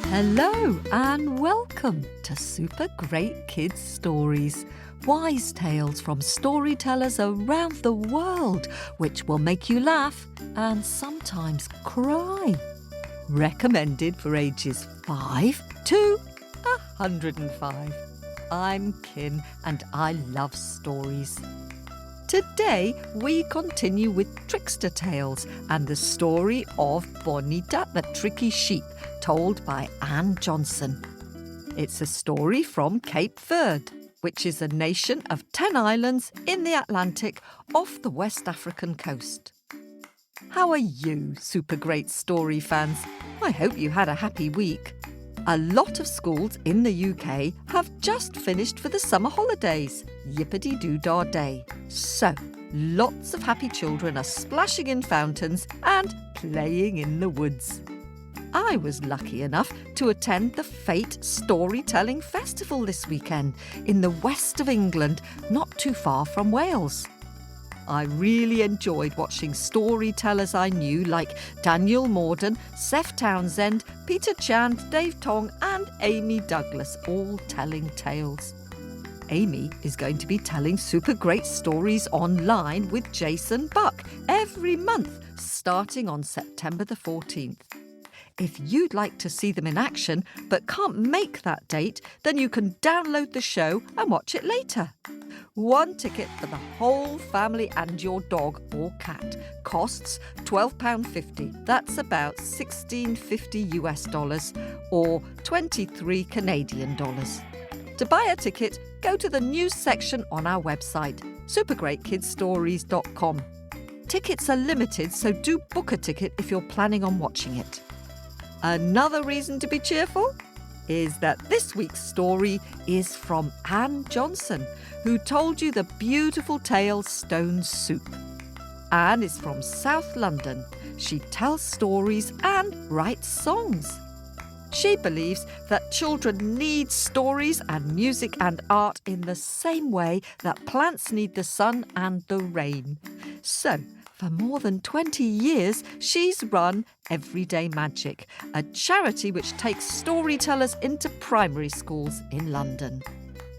Hello and welcome to Super Great Kids Stories, wise tales from storytellers around the world, which will make you laugh and sometimes cry. Recommended for ages 5 to 105. I'm Kim and I love stories. Today we continue with Trickster Tales and the story of Bonita the Tricky Sheep, told by Anne Johnson. It's a story from Cape Verde, which is a nation of 10 islands in the Atlantic off the West African coast. How are you, super great story fans? I hope you had a happy week. A lot of schools in the UK have just finished for the summer holidays, Yippity-Doo-Dah Day. So, lots of happy children are splashing in fountains and playing in the woods. I was lucky enough to attend the Fate Storytelling Festival this weekend in the west of England, not too far from Wales. I really enjoyed watching storytellers I knew like Daniel Morden, Seth Townsend, Peter Chand, Dave Tong and Amy Douglas, all telling tales. Amy is going to be telling super great stories online with Jason Buck every month, starting on September the 14th. If you'd like to see them in action but can't make that date, then you can download the show and watch it later. One ticket for the whole family and your dog or cat costs £12.50. That's about $16.50 US or 23 Canadian dollars. To buy a ticket, go to the news section on our website, supergreatkidsstories.com. Tickets are limited, so do book a ticket if you're planning on watching it. Another reason to be cheerful is that this week's story is from Anne Johnson, who told you the beautiful tale Stone Soup. Anne is from South London. She tells stories and writes songs. She believes that children need stories and music and art in the same way that plants need the sun and the rain. So, for more than 20 years, she's run Everyday Magic, a charity which takes storytellers into primary schools in London.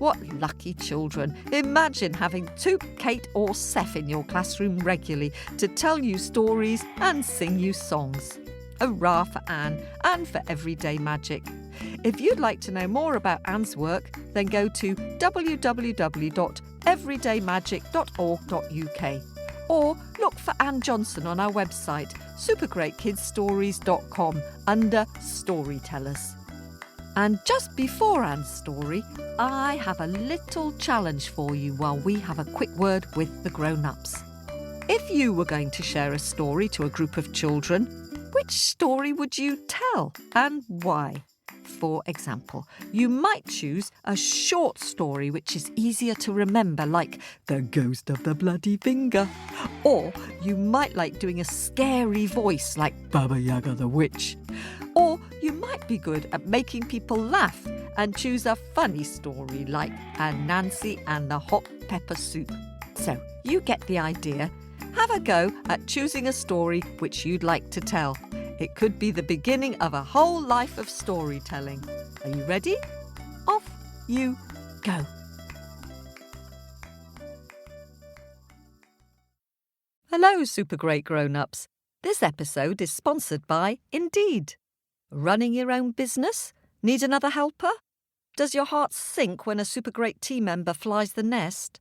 What lucky children! Imagine having Toop, Kate or Seth in your classroom regularly to tell you stories and sing you songs. Hurrah for Anne and for Everyday Magic. If you'd like to know more about Anne's work, then go to www.everydaymagic.org.uk. Or look for Anne Johnson on our website, supergreatkidsstories.com, under Storytellers. And just before Anne's story, I have a little challenge for you while we have a quick word with the grown-ups. If you were going to share a story to a group of children, which story would you tell and why? For example, you might choose a short story which is easier to remember, like The Ghost of the Bloody Finger. Or you might like doing a scary voice like Baba Yaga the Witch. Or you might be good at making people laugh and choose a funny story like Nancy and the Hot Pepper Soup. So you get the idea. Have a go at choosing a story which you'd like to tell. It could be the beginning of a whole life of storytelling. Are you ready? Off you go. Hello, super great grown-ups. This episode is sponsored by Indeed. Running your own business? Need another helper? Does your heart sink when a super great team member flies the nest?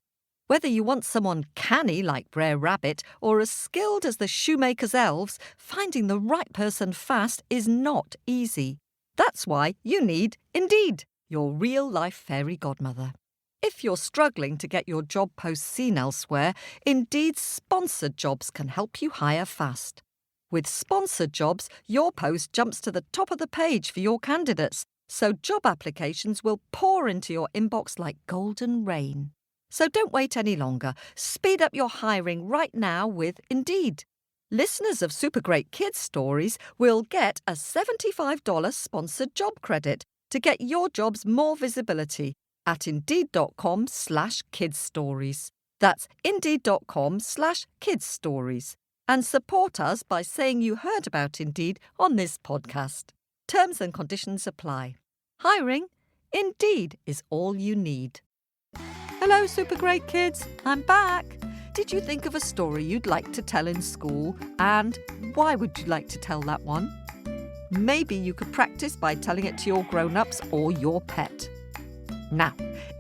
Whether you want someone canny like Brer Rabbit or as skilled as the shoemaker's elves, finding the right person fast is not easy. That's why you need Indeed, your real-life fairy godmother. If you're struggling to get your job post seen elsewhere, Indeed's sponsored jobs can help you hire fast. With sponsored jobs, your post jumps to the top of the page for your candidates, so job applications will pour into your inbox like golden rain. So don't wait any longer. Speed up your hiring right now with Indeed. Listeners of Super Great Kids Stories will get a $75 sponsored job credit to get your jobs more visibility at indeed.com/kidsstories. That's indeed.com/kidsstories. And support us by saying you heard about Indeed on this podcast. Terms and conditions apply. Hiring? Indeed is all you need. Hello, Super Great Kids. I'm back. Did you think of a story you'd like to tell in school? And why would you like to tell that one? Maybe you could practice by telling it to your grown-ups or your pet. Now,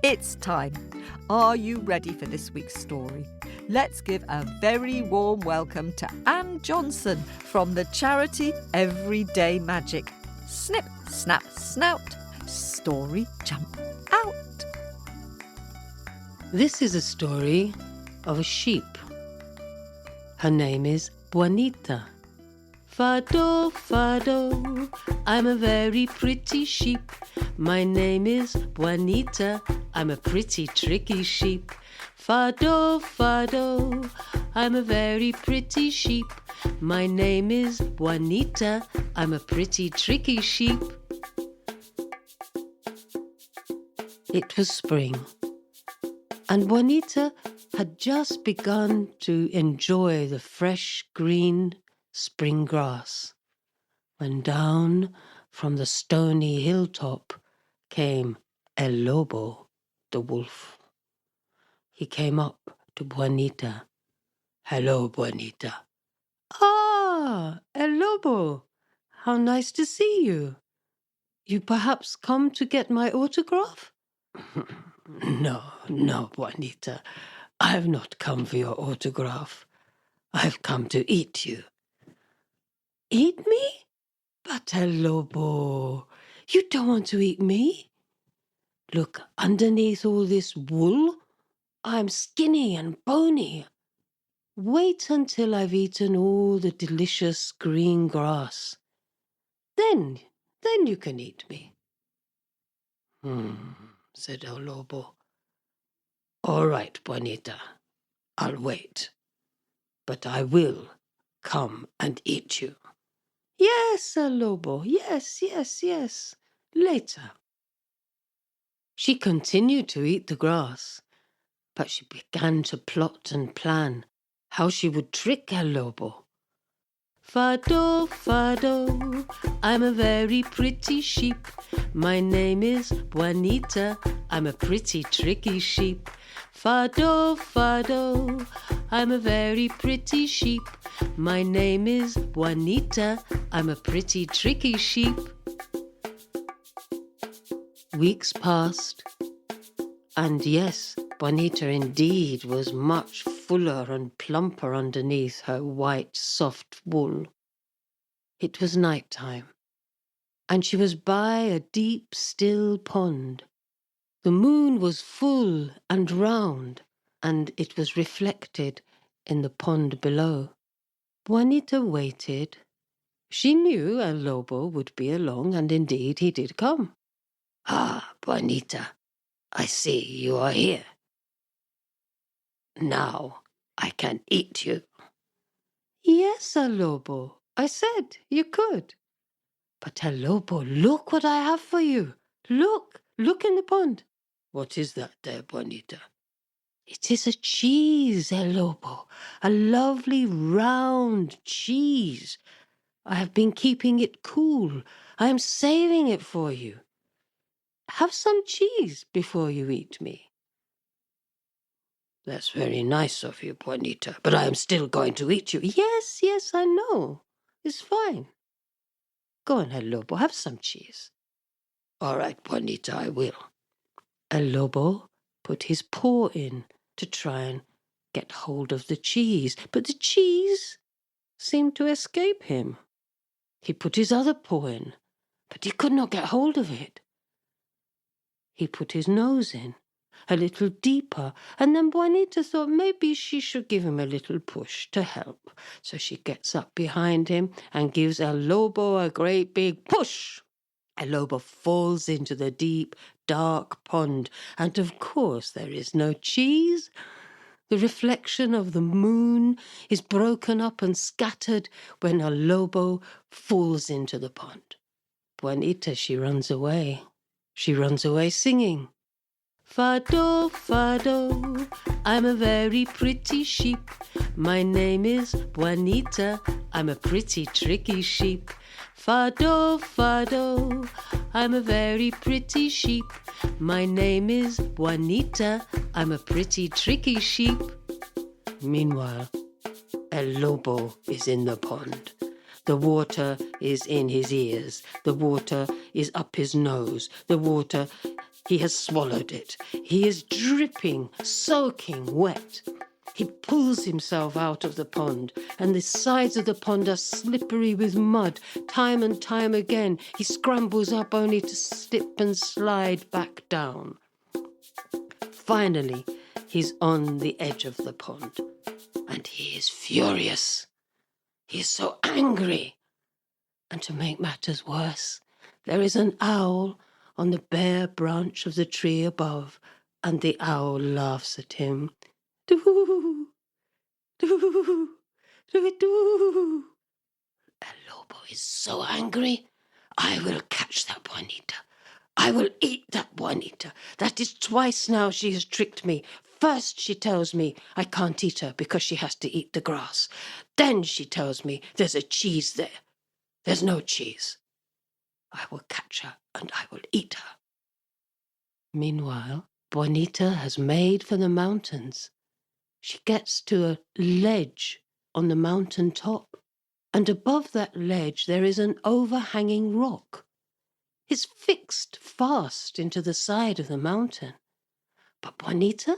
it's time. Are you ready for this week's story? Let's give a very warm welcome to Anne Johnson from the charity Everyday Magic. Snip, snap, snout. Story jump out. This is a story of a sheep. Her name is Bonita. Fado, fado, I'm a very pretty sheep. My name is Bonita, I'm a pretty tricky sheep. Fado, fado, I'm a very pretty sheep. My name is Bonita, I'm a pretty tricky sheep. It was spring, and Bonita had just begun to enjoy the fresh green spring grass, when down from the stony hilltop came El Lobo, the wolf. He came up to Bonita. "Hello, Bonita." "Ah, El Lobo, how nice to see you. You perhaps come to get my autograph?" No, Bonita, I've not come for your autograph. I've come to eat you." "Eat me? But El Lobo, you don't want to eat me. Look, underneath all this wool, I'm skinny and bony. Wait until I've eaten all the delicious green grass. Then you can eat me." Said El Lobo. "All right, Bonita, I'll wait. But I will come and eat you." "Yes, El Lobo, yes. Later." She continued to eat the grass, but she began to plot and plan how she would trick El Lobo. "Fado, fado, I'm a very pretty sheep. My name is Bonita, I'm a pretty tricky sheep. Fado, fado, I'm a very pretty sheep. My name is Bonita, I'm a pretty tricky sheep." Weeks passed, and yes, Bonita indeed was much fuller and plumper underneath her white, soft wool. It was night time, and she was by a deep, still pond. The moon was full and round, and it was reflected in the pond below. Bonita waited. She knew El Lobo would be along, and indeed he did come. "Ah, Bonita, I see you are here. Now I can eat you." "Yes, El Lobo, I said you could." "But El Lobo, look what I have for you. Look in the pond." "What is that there, Bonita?" "It is a cheese, El Lobo, a lovely round cheese. I have been keeping it cool. I am saving it for you. Have some cheese before you eat me." "That's very nice of you, Bonita, but I am still going to eat you." Yes, I know. It's fine. Go on, El Lobo, have some cheese." "All right, Bonita, I will." El Lobo put his paw in to try and get hold of the cheese, but the cheese seemed to escape him. He put his other paw in, but he could not get hold of it. He put his nose in a little deeper, and then Bonita thought maybe she should give him a little push to help. So she gets up behind him and gives El Lobo a great big push. El Lobo falls into the deep, dark pond, and of course there is no cheese. The reflection of the moon is broken up and scattered when El Lobo falls into the pond. Bonita, she runs away. She runs away singing. Fado, Fado, I'm a very pretty sheep. My name is Bonita, I'm a pretty tricky sheep. Fado, Fado, I'm a very pretty sheep. My name is Bonita, I'm a pretty tricky sheep. Meanwhile, El Lobo is in the pond. The water is in his ears. The water is up his nose. The water, he has swallowed it. He is dripping, soaking wet. He pulls himself out of the pond, and the sides of the pond are slippery with mud. Time and time again, he scrambles up only to slip and slide back down. Finally, he's on the edge of the pond, and he is furious. He is so angry. And to make matters worse, there is an owl on the bare branch of the tree above, and the owl laughs at him. Doo, doo, doo, doo. El Lobo is so angry. I will catch that Bonita. I will eat that Bonita. That is twice now she has tricked me. First she tells me I can't eat her because she has to eat the grass. Then she tells me there's a cheese there. There's no cheese. I will catch her and I will eat her. Meanwhile, Bonita has made for the mountains. She gets to a ledge on the mountain top, and above that ledge there is an overhanging rock. It's fixed fast into the side of the mountain. But Bonita,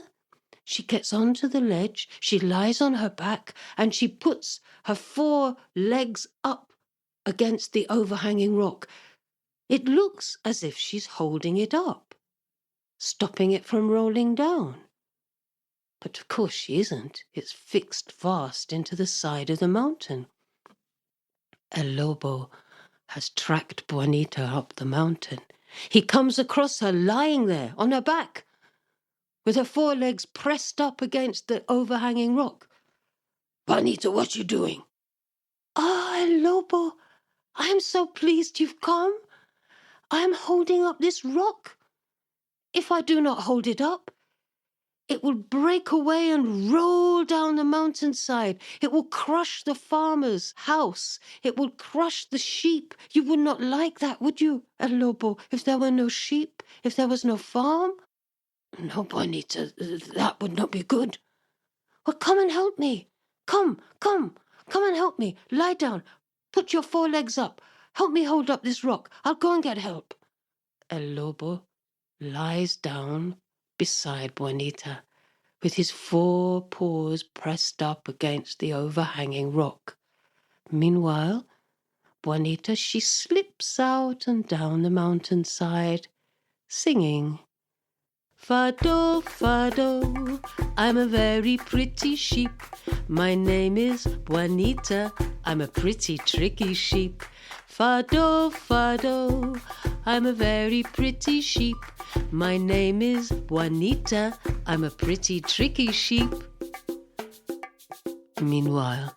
she gets onto the ledge, she lies on her back, and she puts her 4 legs up against the overhanging rock. It looks as if she's holding it up, stopping it from rolling down. But of course she isn't. It's fixed fast into the side of the mountain. El Lobo has tracked Bonita up the mountain. He comes across her lying there on her back, with her 4 legs pressed up against the overhanging rock. Bonita, what you doing? Ah, El Lobo, I am so pleased you've come. I am holding up this rock. If I do not hold it up, it will break away and roll down the mountainside. It will crush the farmer's house. It will crush the sheep. You would not like that, would you, El Lobo, if there were no sheep, if there was no farm? No, Bonita, that would not be good. Well, come and help me. Come and help me. Lie down. Put your 4 legs up. Help me hold up this rock. I'll go and get help. El Lobo lies down beside Bonita, with his 4 paws pressed up against the overhanging rock. Meanwhile, Bonita, she slips out and down the mountainside, singing. Fado, Fado, I'm a very pretty sheep. My name is Bonita, I'm a pretty tricky sheep. Fado, Fado, I'm a very pretty sheep. My name is Bonita, I'm a pretty tricky sheep. Meanwhile,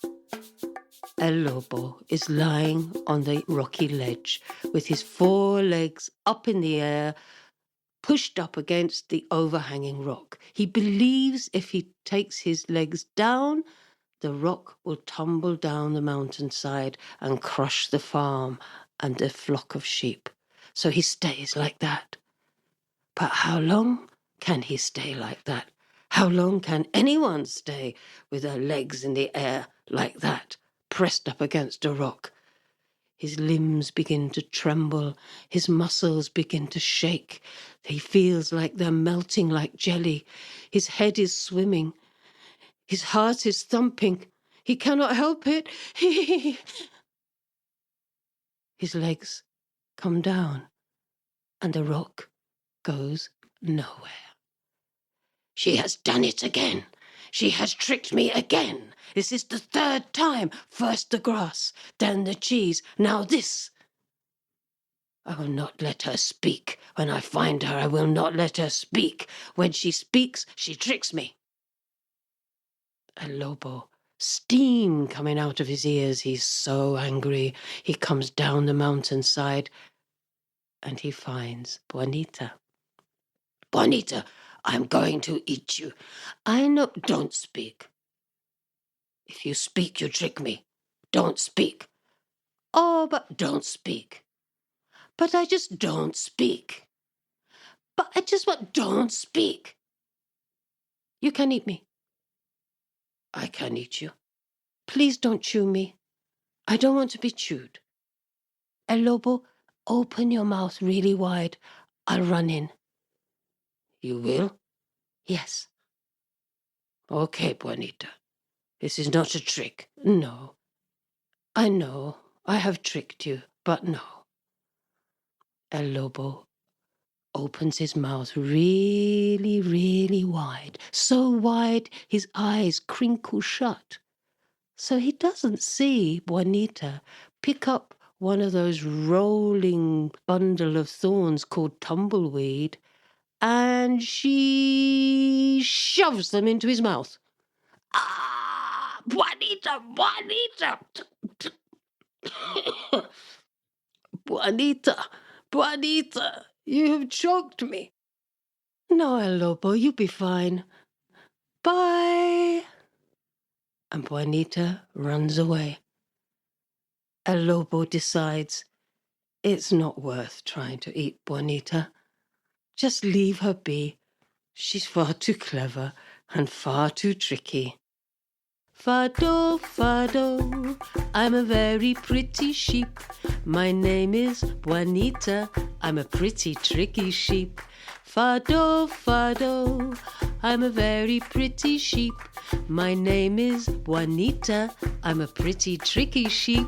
El Lobo is lying on the rocky ledge with his 4 legs up in the air, pushed up against the overhanging rock. He believes if he takes his legs down, the rock will tumble down the mountainside and crush the farm and the flock of sheep. So he stays like that. But how long can he stay like that? How long can anyone stay with their legs in the air like that, pressed up against a rock? His limbs begin to tremble, his muscles begin to shake. He feels like they're melting like jelly. His head is swimming. His heart is thumping. He cannot help it. His legs come down, and the rock goes nowhere. She has done it again. She has tricked me again. This is the 3rd time. First the grass, then the cheese, now this. I will not let her speak. When I find her, I will not let her speak. When she speaks, she tricks me. El Lobo, steam coming out of his ears. He's so angry. He comes down the mountainside and he finds Bonita. Bonita, I'm going to eat you. I know. Don't speak. If you speak, you trick me. Don't speak. Oh, but don't speak. But I just don't speak. But I just want, don't speak. You can eat me. I can eat you. Please don't chew me. I don't want to be chewed. El Lobo, open your mouth really wide. I'll run in. You will? Yes. Okay, Bonita. This is not a trick. No. I know. I have tricked you, but no. El Lobo opens his mouth really, really wide. So wide his eyes crinkle shut. So he doesn't see Bonita pick up one of those rolling bundle of thorns called tumbleweed, and she shoves them into his mouth. Ah, Bonita, Bonita! Bonita, Bonita, you have choked me. No, El Lobo, you'll be fine. Bye. And Bonita runs away. El Lobo decides it's not worth trying to eat Bonita. Just leave her be. She's far too clever and far too tricky. Fado, Fado, I'm a very pretty sheep. My name is Bonita. I'm a pretty tricky sheep. Fado, Fado, I'm a very pretty sheep. My name is Bonita. I'm a pretty tricky sheep.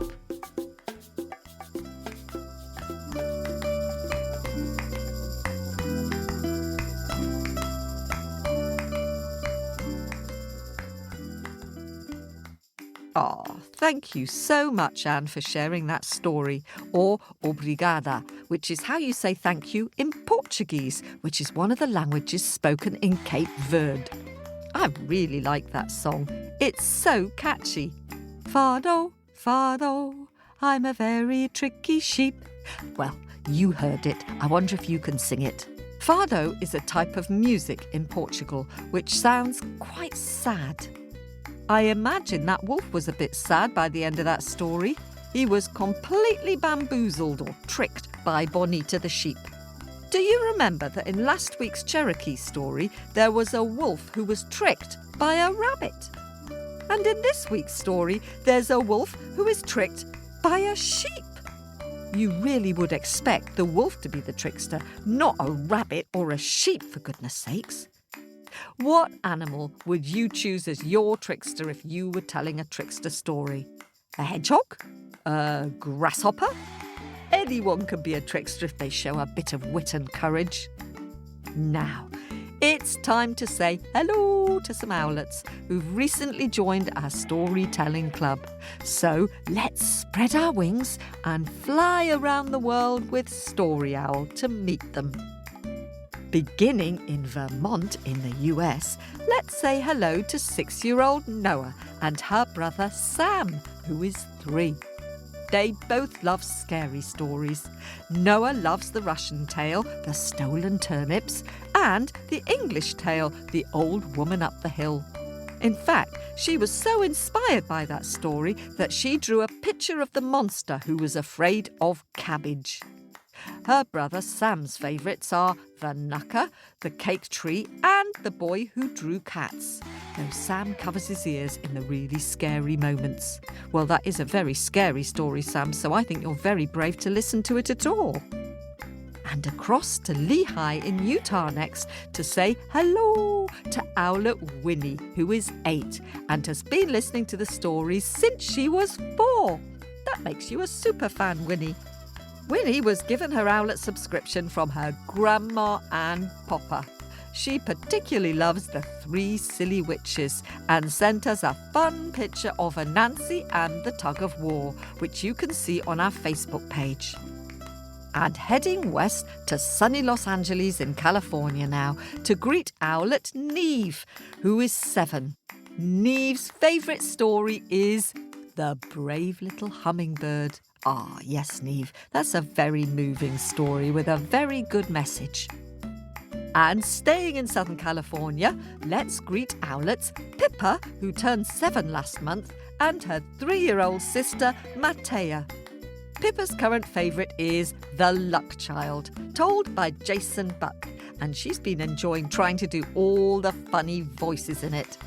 Oh, thank you so much, Anne, for sharing that story, or obrigada, which is how you say thank you in Portuguese, which is one of the languages spoken in Cape Verde. I really like that song. It's so catchy. Fado, Fado, I'm a very tricky sheep. Well, you heard it. I wonder if you can sing it. Fado is a type of music in Portugal, which sounds quite sad. I imagine that wolf was a bit sad by the end of that story. He was completely bamboozled or tricked by Bonita the sheep. Do you remember that in last week's Cherokee story, there was a wolf who was tricked by a rabbit? And in this week's story, there's a wolf who is tricked by a sheep. You really would expect the wolf to be the trickster, not a rabbit or a sheep, for goodness sakes. What animal would you choose as your trickster if you were telling a trickster story? A hedgehog? A grasshopper? Anyone can be a trickster if they show a bit of wit and courage. Now, it's time to say hello to some owlets who've recently joined our storytelling club. So let's spread our wings and fly around the world with Story Owl to meet them. Beginning in Vermont in the US, let's say hello to 6-year-old Noah and her brother Sam, who is 3. They both love scary stories. Noah loves the Russian tale, The Stolen Turnips, and the English tale, The Old Woman Up the Hill. In fact, she was so inspired by that story that she drew a picture of the monster who was afraid of cabbage. Her brother Sam's favourites are The Knucker, The Cake Tree and The Boy Who Drew Cats, though Sam covers his ears in the really scary moments. Well, that is a very scary story, Sam, so I think you're very brave to listen to it at all. And across to Lehigh in Utah next to say hello to Owlet Winnie, who is 8 and has been listening to the stories since she was 4. That makes you a super fan, Winnie. Winnie was given her Owlet subscription from her grandma and Papa. She particularly loves the 3 Silly Witches and sent us a fun picture of Anansi and the Tug of War, which you can see on our Facebook page. And heading west to sunny Los Angeles in California now to greet Owlet Neve, who is 7. Neve's favourite story is The Brave Little Hummingbird. Ah, yes, Neve, that's a very moving story with a very good message. And staying in Southern California, let's greet Owlet's Pippa, who turned 7 last month, and her 3-year-old sister, Matea. Pippa's current favourite is The Luck Child, told by Jason Buck, and she's been enjoying trying to do all the funny voices in it.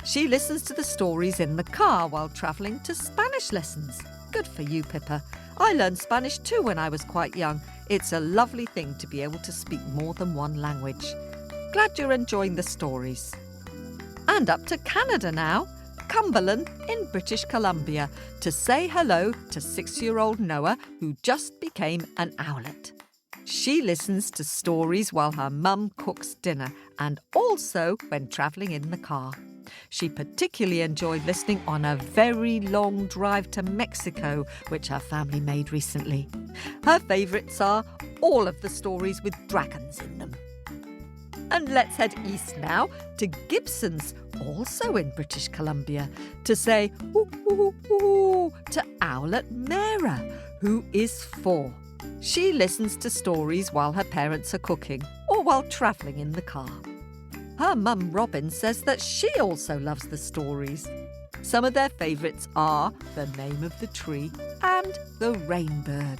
She listens to the stories in the car while travelling to Spanish lessons. Good for you, Pippa. I learned Spanish too when I was quite young. It's a lovely thing to be able to speak more than one language. Glad you're enjoying the stories. And up to Canada now, Cumberland in British Columbia, to say hello to 6-year-old Noah, who just became an owlet. She listens to stories while her mum cooks dinner and also when travelling in the car. She particularly enjoyed listening on a very long drive to Mexico, which her family made recently. Her favourites are all of the stories with dragons in them. And let's head east now to Gibson's, also in British Columbia, to say ooh, ooh, ooh, to Owlet Mara, who is 4. She listens to stories while her parents are cooking or while travelling in the car. Her mum Robin says that she also loves the stories. Some of their favourites are The Name of the Tree and The Rainbird.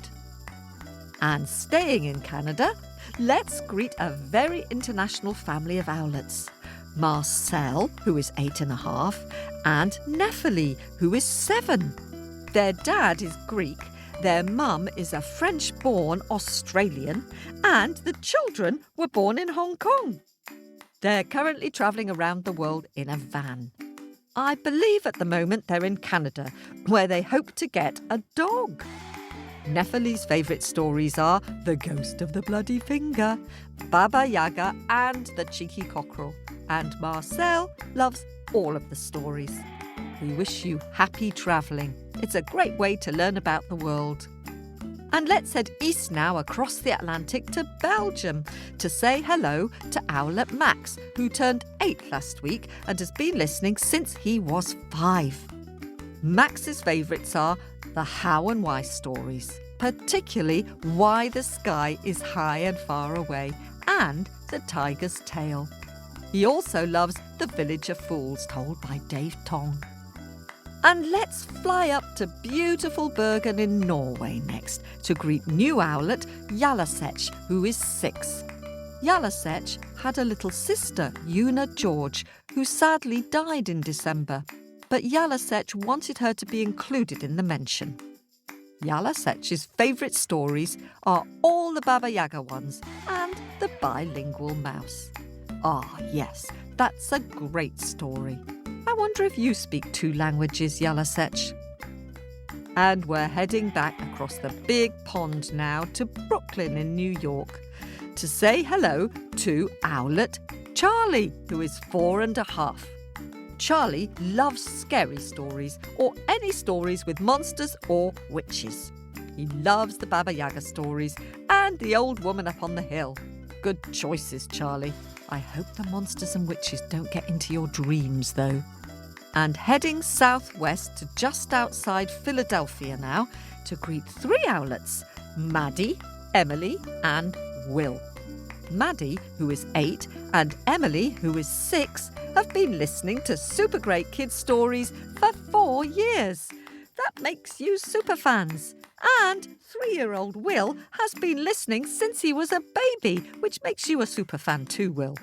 And staying in Canada, let's greet a very international family of owlets. Marcel, who is 8.5, and Nephili, who is 7. Their dad is Greek, their mum is a French-born Australian, and the children were born in Hong Kong. They're currently travelling around the world in a van. I believe at the moment they're in Canada, where they hope to get a dog. Nephili's favourite stories are The Ghost of the Bloody Finger, Baba Yaga and The Cheeky Cockerel. And Marcel loves all of the stories. We wish you happy travelling. It's a great way to learn about the world. And let's head east now across the Atlantic to Belgium to say hello to Owlet Max, who turned 8 last week and has been listening since he was 5. Max's favourites are the how and why stories, particularly Why the Sky is High and Far Away and The Tiger's Tale. He also loves The Village of Fools, told by Dave Tong. And let's fly up to beautiful Bergen in Norway next to greet new owlet Jallasech, who is 6. Jallasech had a little sister, Una George, who sadly died in December, but Jallasech wanted her to be included in the mention. Jallasech's favourite stories are all the Baba Yaga ones and the bilingual mouse. Ah, yes, that's a great story. I wonder if you speak 2 languages, Jallasech. And we're heading back across the big pond now to Brooklyn in New York to say hello to Owlet Charlie, who is 4.5. Charlie loves scary stories or any stories with monsters or witches. He loves the Baba Yaga stories and the old woman up on the hill. Good choices, Charlie. I hope the monsters and witches don't get into your dreams, though. And heading southwest to just outside Philadelphia now to greet 3 owlets, Maddie, Emily and Will. Maddie, who is 8, and Emily, who is 6, have been listening to Super Great Kids Stories for 4 years. That makes you super fans. And 3-year-old Will has been listening since he was a baby, which makes you a super fan too, Will.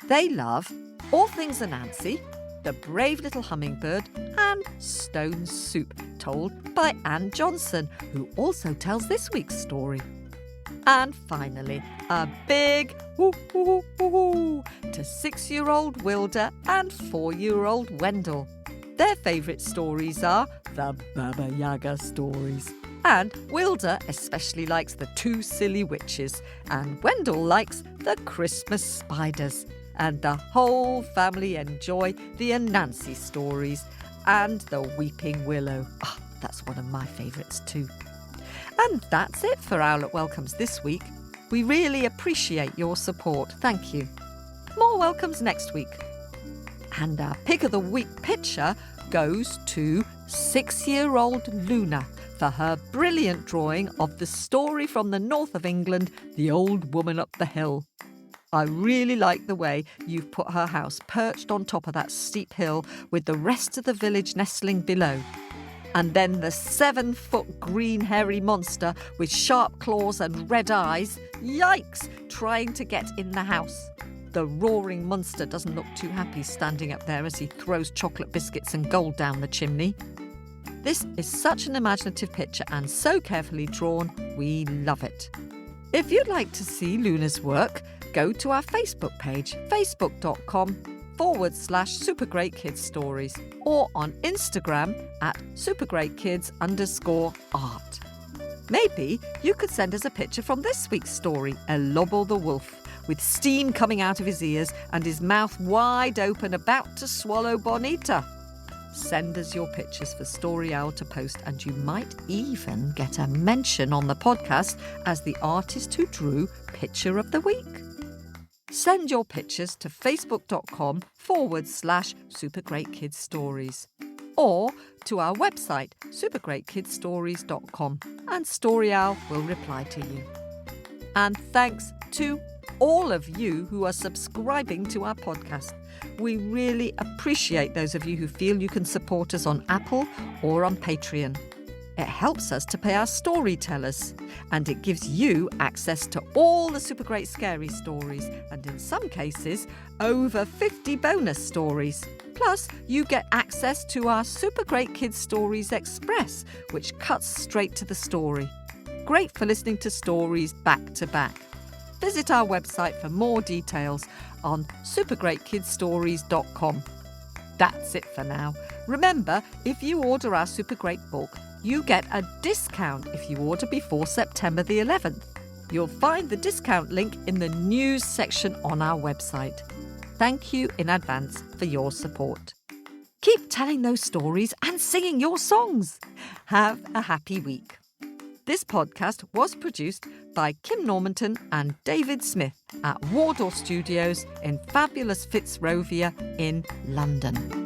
They love All Things Anansi, The Brave Little Hummingbird, and Stone Soup, told by Anne Johnson, who also tells this week's story. And finally, a big woo woo woo woo to 6-year-old Wilder and 4-year-old Wendell. Their favourite stories are the Baba Yaga stories. And Wilder especially likes the 2 silly witches, and Wendell likes the Christmas spiders. And the whole family enjoy the Anansi stories and the Weeping Willow. Ah, that's one of my favourites too. And that's it for Owlet Welcomes this week. We really appreciate your support. Thank you. More welcomes next week. And our Pick of the Week picture goes to 6-year-old Luna for her brilliant drawing of the story from the north of England, The Old Woman Up the Hill. I really like the way you've put her house perched on top of that steep hill with the rest of the village nestling below. And then the 7-foot green hairy monster with sharp claws and red eyes, yikes, trying to get in the house. The roaring monster doesn't look too happy standing up there as he throws chocolate biscuits and gold down the chimney. This is such an imaginative picture and so carefully drawn, we love it. If you'd like to see Luna's work, go to our Facebook page, facebook.com/supergreatkidsstories, or on Instagram at supergreatkids_art. Maybe you could send us a picture from this week's story, a Lobo the wolf, with steam coming out of his ears and his mouth wide open about to swallow Bonita. Send us your pictures for Story Owl to post, and you might even get a mention on the podcast as the artist who drew Picture of the Week. Send your pictures to facebook.com/supergreatkidsstories or to our website supergreatkidsstories.com, and Story Owl will reply to you. And thanks to all of you who are subscribing to our podcast. We really appreciate those of you who feel you can support us on Apple or on Patreon. It helps us to pay our storytellers, and it gives you access to all the Super Great Scary stories, and in some cases, over 50 bonus stories. Plus, you get access to our Super Great Kids Stories Express, which cuts straight to the story. Great for listening to stories back to back. Visit our website for more details on supergreatkidsstories.com. That's it for now. Remember, if you order our Super Great book, you get a discount if you order before September the 11th. You'll find the discount link in the news section on our website. Thank you in advance for your support. Keep telling those stories and singing your songs. Have a happy week. This podcast was produced by Kim Normanton and David Smith at Wardour Studios in fabulous Fitzrovia in London.